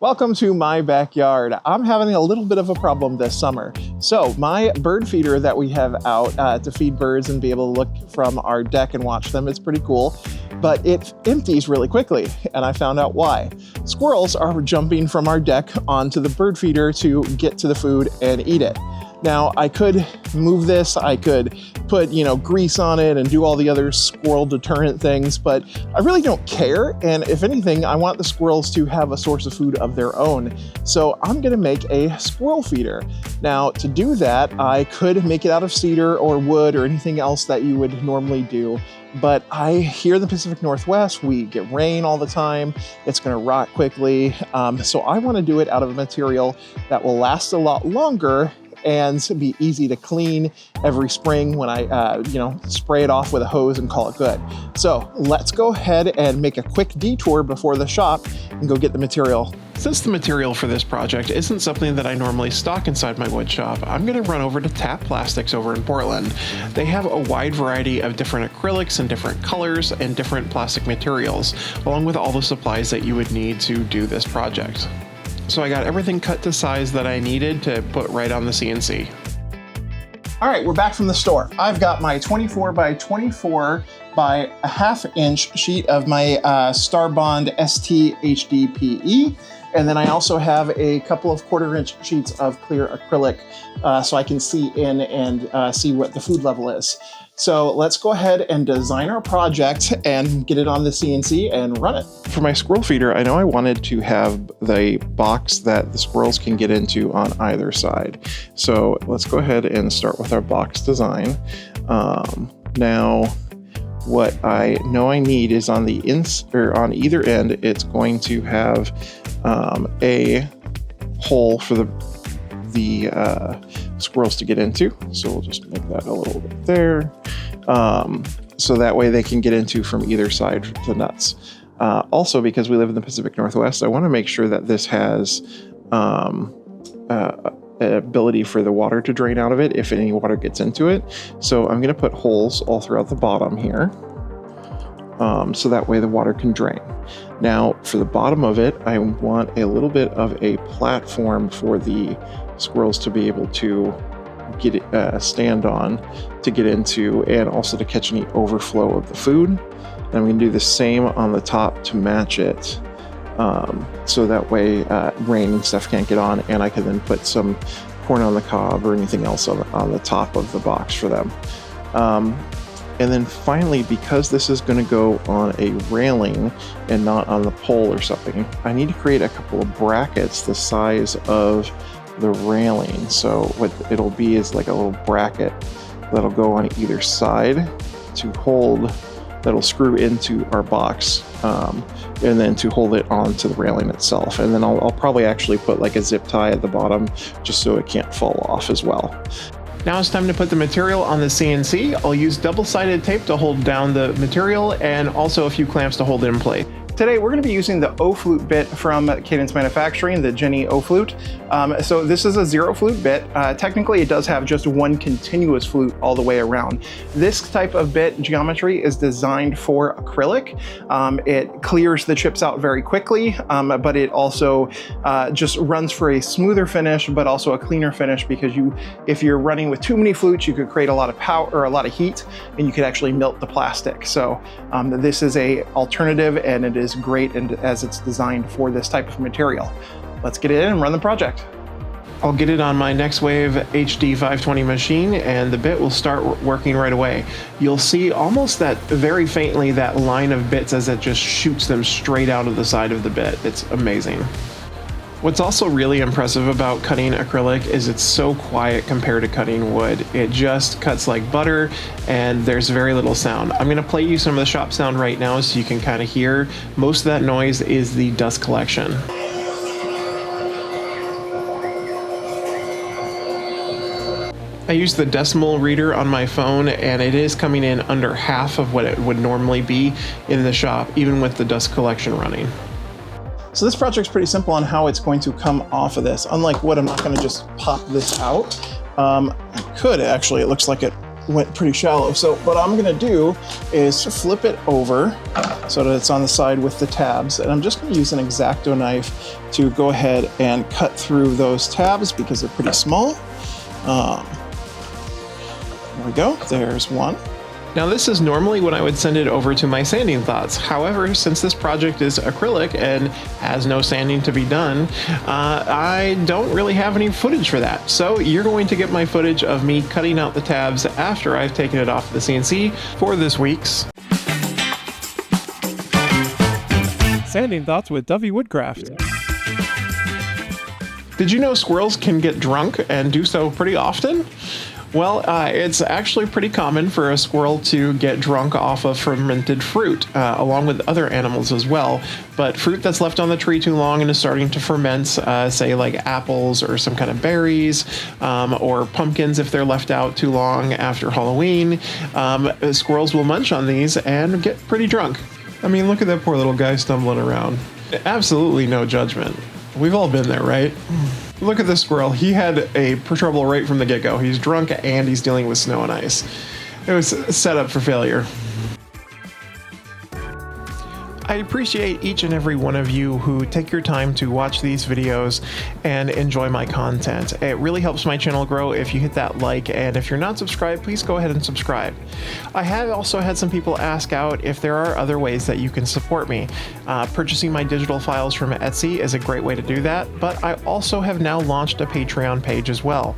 Welcome to my backyard. I'm having a little bit of a problem this summer. So my bird feeder that we have out to feed birds and be able to look from our deck and watch them is pretty cool, but it empties really quickly, and I found out why. Squirrels are jumping from our deck onto the bird feeder to get to the food and eat it. Now, I could move this, I could put, grease on it and do all the other squirrel deterrent things, but I really don't care. And if anything, I want the squirrels to have a source of food of their own. So I'm gonna make a squirrel feeder. Now, to do that, I could make it out of cedar or wood or anything else that you would normally do. But here in the Pacific Northwest, we get rain all the time. It's gonna rot quickly. So I wanna do it out of a material that will last a lot longer and be easy to clean every spring when I, spray it off with a hose and call it good. So let's go ahead and make a quick detour before the shop and go get the material. Since the material for this project isn't something that I normally stock inside my wood shop, I'm going to run over to Tap Plastics over in Portland. They have a wide variety of different acrylics and different colors and different plastic materials, along with all the supplies that you would need to do this project. So I got everything cut to size that I needed to put right on the CNC. All right, we're back from the store. I've got my 24 by 24 by a ½ sheet of my Starbond ST HDPE. And then I also have a couple of 1/4" sheets of clear acrylic so I can see in and see what the food level is. So let's go ahead and design our project and get it on the CNC and run it. For my squirrel feeder, I know I wanted to have the box that the squirrels can get into on either side. So let's go ahead and start with our box design. Now, what I know I need is on on either end, it's going to have a hole for the squirrels to get into. So we'll just make that a little bit there. So that way they can get into from either side of the nuts. Also, because we live in the Pacific Northwest, I want to make sure that this has ability for the water to drain out of it if any water gets into it. So I'm going to put holes all throughout the bottom here. So that way the water can drain. Now for the bottom of it, I want a little bit of a platform for the squirrels to be able to get stand on to get into, and also to catch any overflow of the food. And I'm going to do the same on the top to match it, so that way rain and stuff can't get on, and I can then put some corn on the cob or anything else on the top of the box for them. And then finally, because this is going to go on a railing and not on the pole or something, I need to create a couple of brackets the size of the railing. So what it'll be is like a little bracket that'll go on either side to hold, that'll screw into our box, and then to hold it onto the railing itself. And then I'll probably actually put like a zip tie at the bottom just so it can't fall off as well. Now it's time to put the material on the CNC. I'll use double-sided tape to hold down the material and also a few clamps to hold it in place. Today we're going to be using the O-Flute bit from Cadence Manufacturing, the Jenny O-Flute. So this is a 0 flute bit. Technically it does have just one continuous flute all the way around. This type of bit geometry is designed for acrylic. It clears the chips out very quickly, but it also just runs for a smoother finish, but also a cleaner finish, because if you're running with too many flutes, you could create a lot of power or a lot of heat, and you could actually melt the plastic. So this is a alternative, and it is great as it's designed for this type of material. Let's get it in and run the project. I'll get it on my Next Wave HD 520 machine, and the bit will start working right away. You'll see almost that very faintly that line of bits as it just shoots them straight out of the side of the bit. It's amazing. What's also really impressive about cutting acrylic is it's so quiet compared to cutting wood. It just cuts like butter, and there's very little sound. I'm going to play you some of the shop sound right now so you can kind of hear. Most of that noise is the dust collection. I use the decimal reader on my phone, and it is coming in under half of what it would normally be in the shop, even with the dust collection running. So this project's pretty simple on how it's going to come off of this. Unlike wood, I'm not going to just pop this out. I could actually, it looks like it went pretty shallow. So what I'm gonna do is flip it over so that it's on the side with the tabs. And I'm just gonna use an X-Acto knife to go ahead and cut through those tabs because they're pretty small. There we go, there's one. Now this is normally when I would send it over to my sanding thoughts. However, since this project is acrylic and has no sanding to be done, I don't really have any footage for that. So you're going to get my footage of me cutting out the tabs after I've taken it off the CNC for this week's Sanding Thoughts with Dovey Woodcraft. Did you know squirrels can get drunk and do so pretty often? Well, it's actually pretty common for a squirrel to get drunk off of fermented fruit, along with other animals as well. But fruit that's left on the tree too long and is starting to ferment, say like apples or some kind of berries, or pumpkins if they're left out too long after Halloween, squirrels will munch on these and get pretty drunk. I mean, look at that poor little guy stumbling around. Absolutely no judgment. We've all been there, right? Look at this squirrel. He had a trouble right from the get-go. He's drunk and he's dealing with snow and ice. It was set up for failure. I appreciate each and every one of you who take your time to watch these videos and enjoy my content. It really helps my channel grow if you hit that like, and if you're not subscribed, please go ahead and subscribe. I have also had some people ask out if there are other ways that you can support me. Purchasing my digital files from Etsy is a great way to do that, but I also have now launched a Patreon page as well.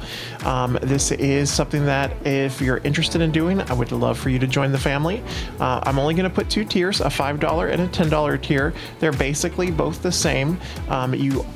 This is something that if you're interested in doing, I would love for you to join the family. I'm only going to put two tiers, a $5 and a $10 tier. They're basically both the same.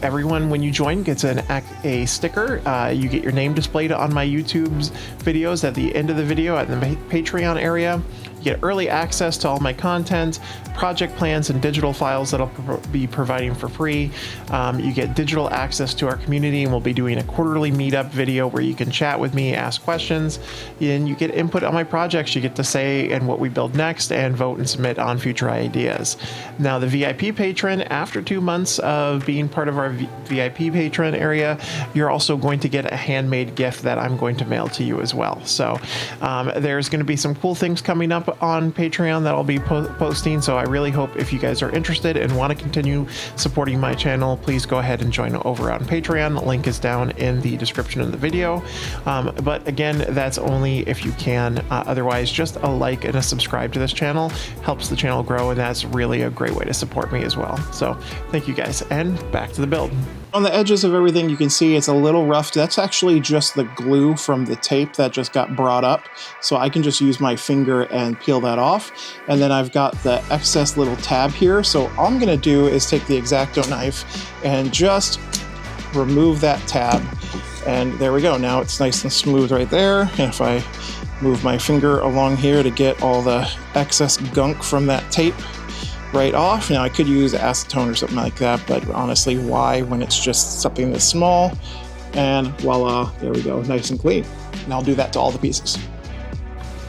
Everyone when you join gets a sticker. You get your name displayed on my YouTube's videos at the end of the video at the Patreon area. You get early access to all my content, project plans, and digital files that I'll be providing for free. You get digital access to our community, and we'll be doing a quarterly meetup video where you can chat with me, ask questions, and you get input on my projects. You get to say and what we build next and vote and submit on future ideas. Now, the VIP patron, after 2 months of being part of our VIP patron area, you're also going to get a handmade gift that I'm going to mail to you as well. So there's going to be some cool things coming up on Patreon that I'll be posting. So I really hope if you guys are interested and want to continue supporting my channel, please go ahead and join over on Patreon. The link is down in the description of the video. But again, that's only if you can. Otherwise, just a like and a subscribe to this channel helps the channel grow, and that's really a great way to support me as well. So thank you guys, and back to the build. On the edges of everything, you can see it's a little rough. That's actually just the glue from the tape that just got brought up. So I can just use my finger and peel that off. And then I've got the excess little tab here. So all I'm gonna do is take the X-Acto knife and just remove that tab. And there we go. Now it's nice and smooth right there. And if I move my finger along here to get all the excess gunk from that tape right off. Now I could use acetone or something like that, but honestly, why when it's just something this small? And voila, there we go, nice and clean. And I'll do that to all the pieces.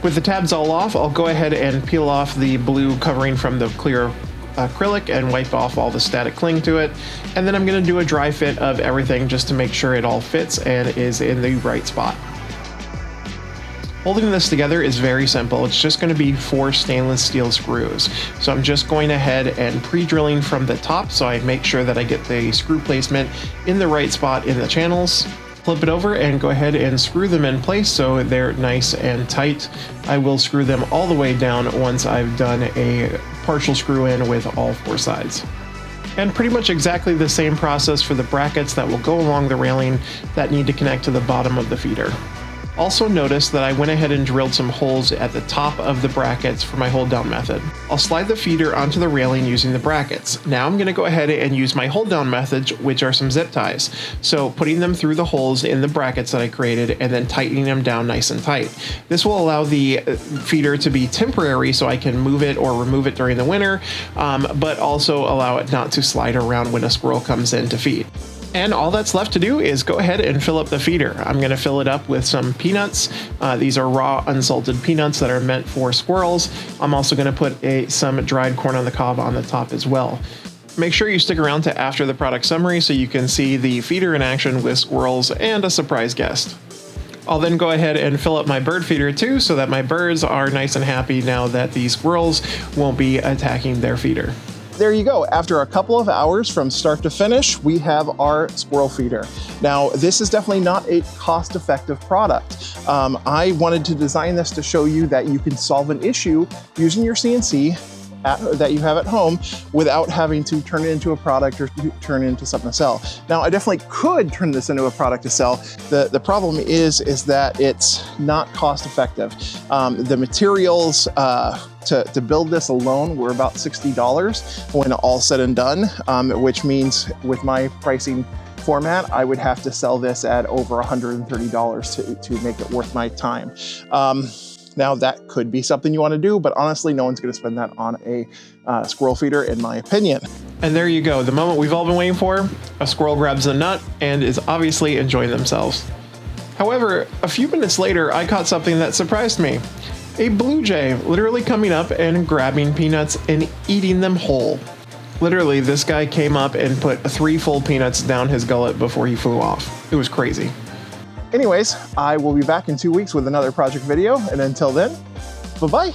With the tabs all off, I'll go ahead and peel off the blue covering from the clear acrylic and wipe off all the static cling to it. And then I'm going to do a dry fit of everything just to make sure it all fits and is in the right spot. Holding this together is very simple. It's just going to be 4 stainless steel screws. So I'm just going ahead and pre-drilling from the top so I make sure that I get the screw placement in the right spot in the channels. Flip it over and go ahead and screw them in place so they're nice and tight. I will screw them all the way down once I've done a partial screw in with all 4 sides. And pretty much exactly the same process for the brackets that will go along the railing that need to connect to the bottom of the feeder. Also notice that I went ahead and drilled some holes at the top of the brackets for my hold down method. I'll slide the feeder onto the railing using the brackets. Now I'm going to go ahead and use my hold down method, which are some zip ties. So putting them through the holes in the brackets that I created and then tightening them down nice and tight. This will allow the feeder to be temporary so I can move it or remove it during the winter, but also allow it not to slide around when a squirrel comes in to feed. And all that's left to do is go ahead and fill up the feeder. I'm going to fill it up with some peanuts. These are raw, unsalted peanuts that are meant for squirrels. I'm also going to put some dried corn on the cob on the top as well. Make sure you stick around to after the product summary so you can see the feeder in action with squirrels and a surprise guest. I'll then go ahead and fill up my bird feeder too, so that my birds are nice and happy now that the squirrels won't be attacking their feeder. There you go. After a couple of hours from start to finish, we have our squirrel feeder. Now, this is definitely not a cost-effective product. I wanted to design this to show you that you can solve an issue using your CNC that you have at home without having to turn it into a product or turn it into something to sell. Now, I definitely could turn this into a product to sell. The problem is that it's not cost effective. The materials to build this alone were about $60 when all said and done, which means with my pricing format, I would have to sell this at over $130 to make it worth my time. Now that could be something you want to do, but honestly, no one's going to spend that on a squirrel feeder, in my opinion. And there you go, the moment we've all been waiting for. A squirrel grabs a nut and is obviously enjoying themselves. However, a few minutes later, I caught something that surprised me. A blue jay literally coming up and grabbing peanuts and eating them whole. Literally, this guy came up and put 3 full peanuts down his gullet before he flew off. It was crazy. Anyways, I will be back in 2 weeks with another project video, and until then, bye-bye.